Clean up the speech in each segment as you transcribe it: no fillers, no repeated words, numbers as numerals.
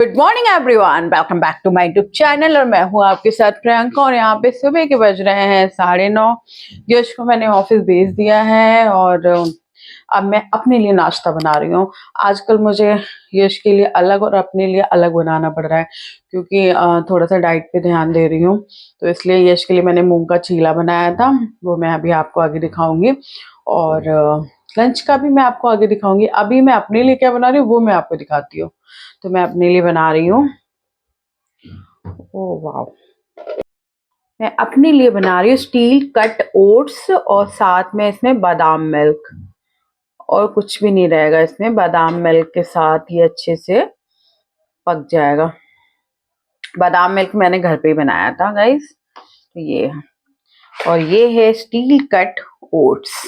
Good morning everyone, welcome back to my YouTube channel. और मैं हूँ आपके साथ प्रियंका। और यहाँ पे सुबह के बज रहे हैं 9:30। यश को मैंने ऑफिस भेज दिया है और अब मैं अपने लिए नाश्ता बना रही हूँ। आजकल मुझे यश के लिए अलग और अपने लिए अलग बनाना पड़ रहा है क्योंकि थोड़ा सा डाइट पे ध्यान दे रही हूँ। तो इसलिए यश के लिए मैंने मूंग का चीला बनाया था, वो मैं अभी आपको आगे दिखाऊंगी। और लंच का भी मैं आपको आगे दिखाऊंगी। अभी मैं अपने लिए क्या बना रही हूँ वो मैं आपको दिखाती हूँ। तो मैं अपने लिए बना रही हूँ, ओह वाह, मैं अपने लिए बना रही हूँ स्टील कट ओट्स और साथ में इसमें बादाम मिल्क। और कुछ भी नहीं रहेगा इसमें, बादाम मिल्क के साथ ये अच्छे से पक जाएगा। बादाम मिल्क मैंने घर पे ही बनाया था गाइस। तो ये है, और ये है स्टील कट ओट्स।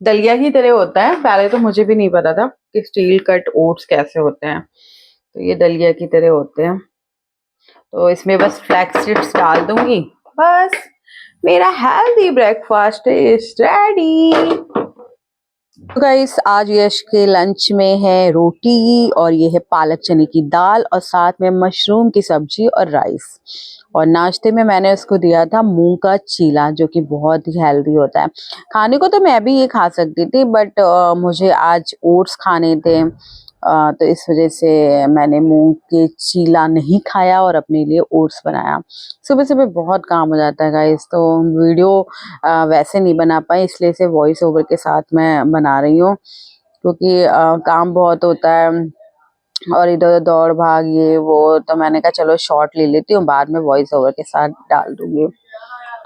दलिया की तरह होता है, पहले तो मुझे भी नहीं पता था कि स्टील कट ओट्स कैसे होते हैं। तो ये दलिया की तरह होते हैं। तो इसमें बस फ्लैक्स सीड्स डाल दूंगी, बस मेरा हेल्दी ब्रेकफास्ट इज रेडी। तो गाइस, आज यश के लंच में है रोटी और ये है पालक चने की दाल और साथ में मशरूम की सब्जी और राइस। और नाश्ते में मैंने उसको दिया था मूंग का चीला, जो कि बहुत ही हेल्दी होता है। खाने को तो मैं भी ये खा सकती थी, बट मुझे आज ओट्स खाने थे। तो इस वजह से मैंने मूंग के चीला नहीं खाया और अपने लिए ओट्स बनाया। सुबह सुबह बहुत काम हो जाता है गाइस, तो वीडियो वैसे नहीं बना पाई, इसलिए से वॉइस ओवर के साथ मैं बना रही हूँ क्योंकि काम बहुत होता है और इधर उधर दौड़ भाग ये वो। तो मैंने कहा चलो शॉर्ट ले लेती हूँ, बाद में वॉइस ओवर के साथ डाल दूंगी।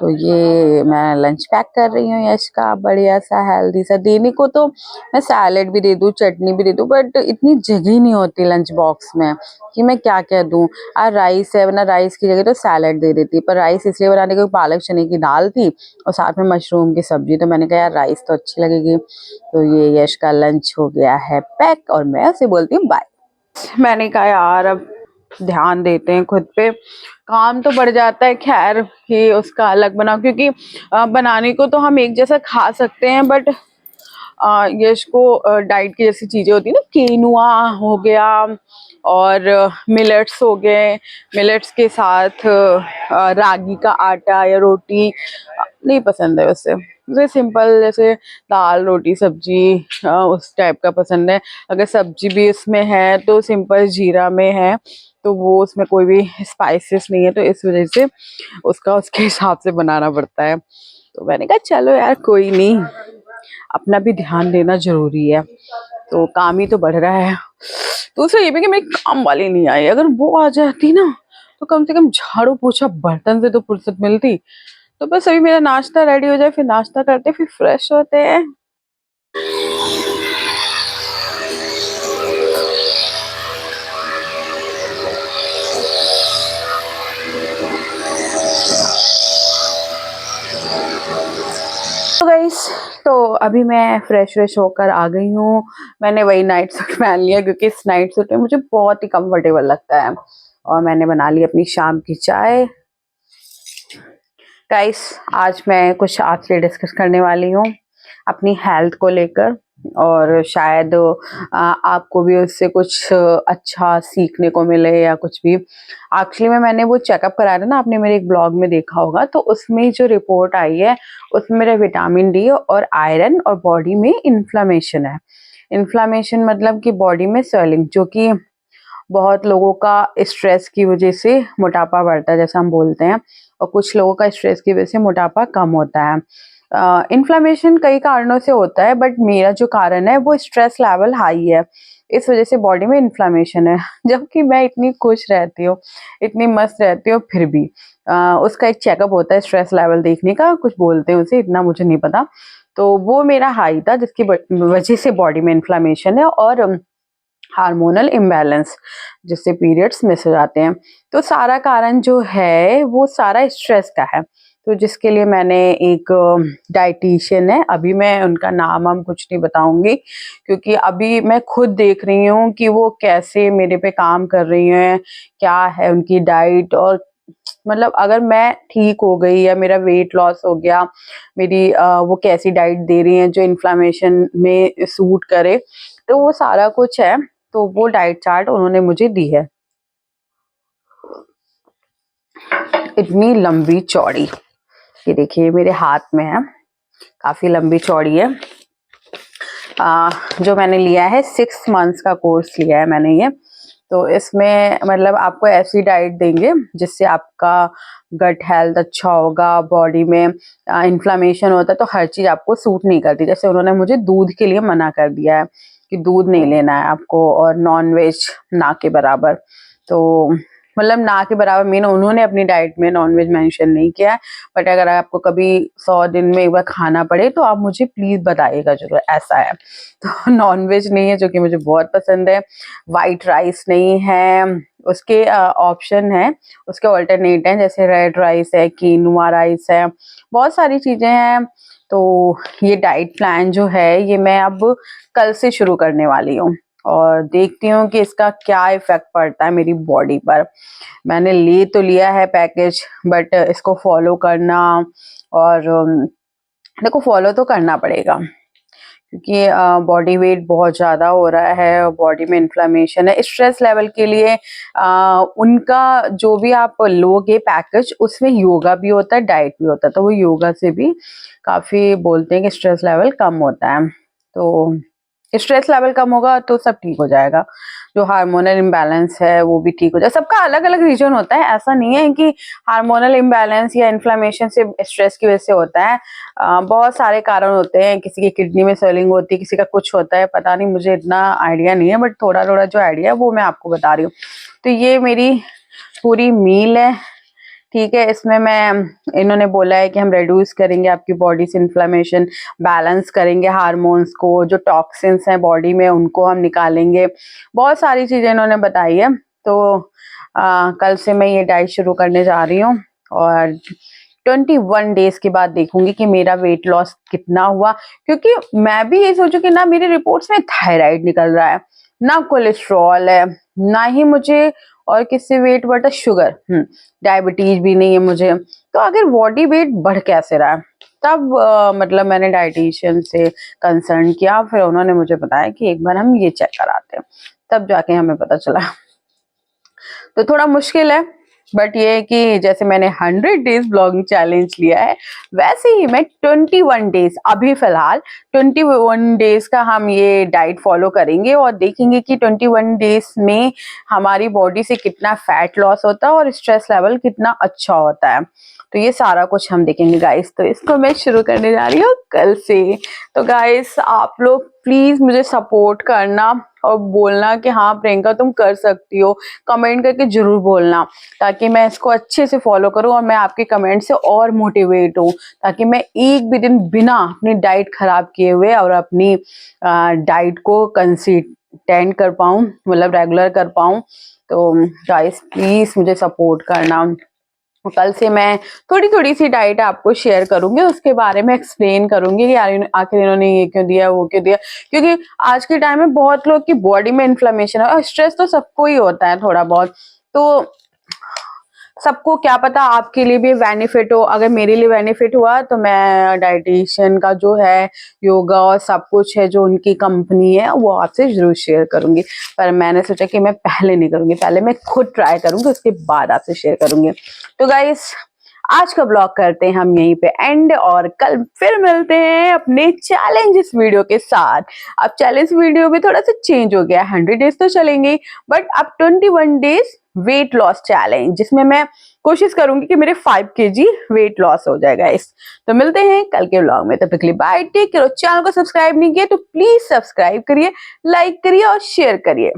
तो ये मैं लंच पैक कर रही हूँ यश का, बढ़िया सा हेल्दी सा। देने को तो मैं सैलेड भी दे दूँ, चटनी भी दे दूँ, बट इतनी जगह नहीं होती लंच बॉक्स में कि मैं क्या क्या दूँ। और राइस है, वरना राइस की जगह तो सैलेड दे देती, पर राइस इसलिए बनाने को पालक चने की दाल थी और साथ में मशरूम की सब्जी। तो मैंने कहा यार राइस तो अच्छी लगेगी। तो ये यश का लंच हो गया है पैक और मैं उसे बोलती हूँ बाय। मैंने कहा यार अब ध्यान देते हैं खुद पे, काम तो बढ़ जाता है खैर कि उसका अलग बनाओ, क्योंकि बनाने को तो हम एक जैसा खा सकते हैं, बट यश को डाइट की जैसी चीजें होती है ना, कीनुआ हो गया और मिलेट्स हो गए, मिलेट्स के साथ रागी का आटा या रोटी नहीं पसंद है उससे। मुझे सिंपल जैसे दाल रोटी सब्जी उस टाइप का पसंद है। अगर सब्जी भी इसमें है तो सिंपल जीरा में है, तो वो उसमें कोई भी स्पाइसेस नहीं है, तो इस वजह से उसका उसके हिसाब से बनाना पड़ता है। तो मैंने कहा चलो यार कोई नहीं, अपना भी ध्यान देना जरूरी है। तो काम ही तो बढ़ रहा है। दूसरा ये भी कि मेरी काम वाली नहीं आई, अगर वो आ जाती ना तो कम से कम झाड़ू पोछा बर्तन से तो फुर्सत मिलती। तो बस अभी मेरा नाश्ता रेडी हो जाए, फिर नाश्ता करते फिर फ्रेश होते हैं। तो गाइस, तो अभी मैं फ्रेश फ्रेश होकर आ गई हूँ। मैंने वही नाइट सूट पहन लिया क्योंकि इस नाइट सूट में मुझे बहुत ही कंफर्टेबल लगता है। और मैंने बना ली अपनी शाम की चाय। गाइस, आज मैं कुछ आपसे डिस्कस करने वाली हूँ अपनी हेल्थ को लेकर, और शायद आपको भी उससे कुछ अच्छा सीखने को मिले या कुछ भी। एक्चुअली में मैंने वो चेकअप कराया था ना, आपने मेरे एक ब्लॉग में देखा होगा, तो उसमें जो रिपोर्ट आई है उसमें मेरा विटामिन डी और आयरन और बॉडी में इन्फ्लामेशन है। इन्फ्लामेशन मतलब कि बॉडी में स्वेलिंग, जो कि बहुत लोगों का स्ट्रेस की वजह से मोटापा बढ़ता है जैसा हम बोलते हैं, और कुछ लोगों का स्ट्रेस की वजह से मोटापा कम होता है। इन्फ्लेमेशन कई कारणों से होता है, बट मेरा जो कारण है वो स्ट्रेस लेवल हाई है, इस वजह से बॉडी में इन्फ्लेमेशन है। जबकि मैं इतनी खुश रहती हूँ, इतनी मस्त रहती हूँ, फिर भी उसका एक चेकअप होता है स्ट्रेस लेवल देखने का, कुछ बोलते हैं उसे, इतना मुझे नहीं पता। तो वो मेरा हाई था जिसकी वजह से बॉडी में इन्फ्लेमेशन है, और हार्मोनल इम्बैलेंस जिससे पीरियड्स मिस हो जाते हैं। तो सारा कारण जो है वो सारा स्ट्रेस का है। तो जिसके लिए मैंने एक डाइटिशियन है, अभी मैं उनका नाम हम कुछ नहीं बताऊंगी क्योंकि अभी मैं खुद देख रही हूँ कि वो कैसे मेरे पे काम कर रही हैं, क्या है उनकी डाइट। और मतलब अगर मैं ठीक हो गई या मेरा वेट लॉस हो गया, मेरी वो कैसी डाइट दे रही हैं जो इन्फ्लामेशन में सूट करे, तो वो सारा कुछ है। तो वो डाइट चार्ट उन्होंने मुझे दी है, इतनी लंबी चौड़ी। ये देखिए मेरे हाथ में है, काफी लंबी चौड़ी है। जो मैंने लिया है 6 मंथ्स का कोर्स लिया है मैंने ये। तो इसमें मतलब आपको ऐसी डाइट देंगे जिससे आपका गट हेल्थ अच्छा होगा, बॉडी में इन्फ्लामेशन होता है तो हर चीज आपको सूट नहीं करती। जैसे उन्होंने मुझे दूध के लिए मना कर दिया है कि दूध नहीं लेना है आपको, और नॉन वेज ना के बराबर। तो मतलब ना के बराबर मीन उन्होंने अपनी डाइट में नॉन वेज मेंशन नहीं किया है, बट अगर आपको कभी 100 दिन में एक बार खाना पड़े तो आप मुझे प्लीज बताइएगा जरूर, ऐसा है। तो नॉन वेज नहीं है जो कि मुझे बहुत पसंद है, वाइट राइस नहीं है, उसके ऑप्शन है, उसके ऑल्टरनेट हैं, जैसे रेड राइस है, कीनुआ राइस है, बहुत सारी चीजें हैं। तो ये डाइट प्लान जो है ये मैं अब कल से शुरू करने वाली हूँ और देखती हूँ कि इसका क्या इफेक्ट पड़ता है मेरी बॉडी पर। मैंने ले तो लिया है पैकेज, बट इसको फॉलो करना, और देखो फॉलो तो करना पड़ेगा क्योंकि बॉडी वेट बहुत ज़्यादा हो रहा है और बॉडी में इन्फ्लेमेशन है। स्ट्रेस लेवल के लिए उनका जो भी आप लोगे पैकेज, उसमें योगा भी होता है, डाइट भी होता है, तो वो योगा से भी काफ़ी बोलते हैं कि स्ट्रेस लेवल कम होता है। तो स्ट्रेस लेवल कम होगा तो सब ठीक हो जाएगा, जो हार्मोनल इम्बैलेंस है वो भी ठीक हो जाए। सबका अलग अलग रीजन होता है, ऐसा नहीं है कि हार्मोनल इम्बैलेंस या इन्फ्लेमेशन से स्ट्रेस की वजह से होता है। बहुत सारे कारण होते हैं, किसी की किडनी में स्वेलिंग होती है, किसी का कुछ होता है, पता नहीं, मुझे इतना आइडिया नहीं है, बट थोड़ा थोड़ा जो आइडिया है वो मैं आपको बता रही हूँ। तो ये मेरी पूरी मील है, ठीक है। इसमें मैं इन्होंने बोला है कि हम रिड्यूस करेंगे आपकी बॉडी से इन्फ्लेमेशन, बैलेंस करेंगे हार्मोन्स को, जो टॉक्सिन्स हैं बॉडी में उनको हम निकालेंगे, बहुत सारी चीजें इन्होंने बताई है। तो कल से मैं ये डाइट शुरू करने जा रही हूँ और 21 डेज के बाद देखूंगी कि मेरा वेट लॉस कितना हुआ, क्योंकि मैं भी ये सोचूं कि ना मेरे रिपोर्ट्स में थायराइड निकल रहा है, ना कोलेस्ट्रॉल है, ना ही मुझे और किससे वेट बढ़ता, शुगर, डायबिटीज भी नहीं है मुझे, तो अगर बॉडी वेट बढ़ कैसे रहा है। तब मतलब मैंने डाइटिशियन से कंसर्न किया, फिर उन्होंने मुझे बताया कि एक बार हम ये चेक कराते हैं, तब जाके हमें पता चला। तो थोड़ा मुश्किल है, बट ये है कि जैसे मैंने 100 डेज ब्लॉगिंग चैलेंज लिया है, वैसे ही मैं 21 डेज, अभी फिलहाल 21 डेज का हम ये डाइट फॉलो करेंगे और देखेंगे कि 21 डेज में हमारी बॉडी से कितना फैट लॉस होता है और स्ट्रेस लेवल कितना अच्छा होता है। तो ये सारा कुछ हम देखेंगे गाइस। तो इसको मैं शुरू करने जा रही हूँ कल से। तो गाइस आप लोग प्लीज मुझे सपोर्ट करना और बोलना कि हाँ प्रियंका तुम कर सकती हो, कमेंट करके जरूर बोलना, ताकि मैं इसको अच्छे से फॉलो करूं और मैं आपके कमेंट से और मोटिवेट हूं, ताकि मैं एक भी दिन बिना अपनी डाइट खराब किए हुए और अपनी डाइट को कंसिस्टेंट कर पाऊं, मतलब रेगुलर कर पाऊं। तो गाइस प्लीज मुझे सपोर्ट करना। कल से मैं थोड़ी थोड़ी सी डाइट आपको शेयर करूंगी, उसके बारे में एक्सप्लेन करूंगी कि यार आखिर इन्होंने ये क्यों दिया, वो क्यों दिया, क्योंकि आज के टाइम में बहुत लोग की बॉडी में इन्फ्लेमेशन है और स्ट्रेस तो सबको ही होता है थोड़ा बहुत। तो सबको क्या पता आपके लिए भी बेनिफिट हो, अगर मेरे लिए बेनिफिट हुआ तो मैं डाइटिशियन का जो है योगा और सब कुछ है जो उनकी कंपनी है वो आपसे जरूर शेयर करूंगी। पर मैंने सोचा कि मैं पहले नहीं करूंगी, पहले मैं खुद ट्राई करूंगी, उसके बाद आपसे शेयर करूंगी। तो गाइस आज का ब्लॉग करते हैं हम यहीं पे एंड, और कल फिर मिलते हैं अपने चैलेंजेस वीडियो के साथ। अब चैलेंज वीडियो में थोड़ा सा चेंज हो गया, 100 डेज तो चलेंगे, बट अब 21 डेज वेट लॉस चैलेंज, जिसमें मैं कोशिश करूंगी कि मेरे 5 kg वेट लॉस हो जाएगा इस। तो मिलते हैं कल के ब्लॉग में, तब तक के लिए बाय, टेक केयर। चैनल को सब्सक्राइब नहीं किया तो प्लीज सब्सक्राइब करिए, लाइक करिए और शेयर करिए।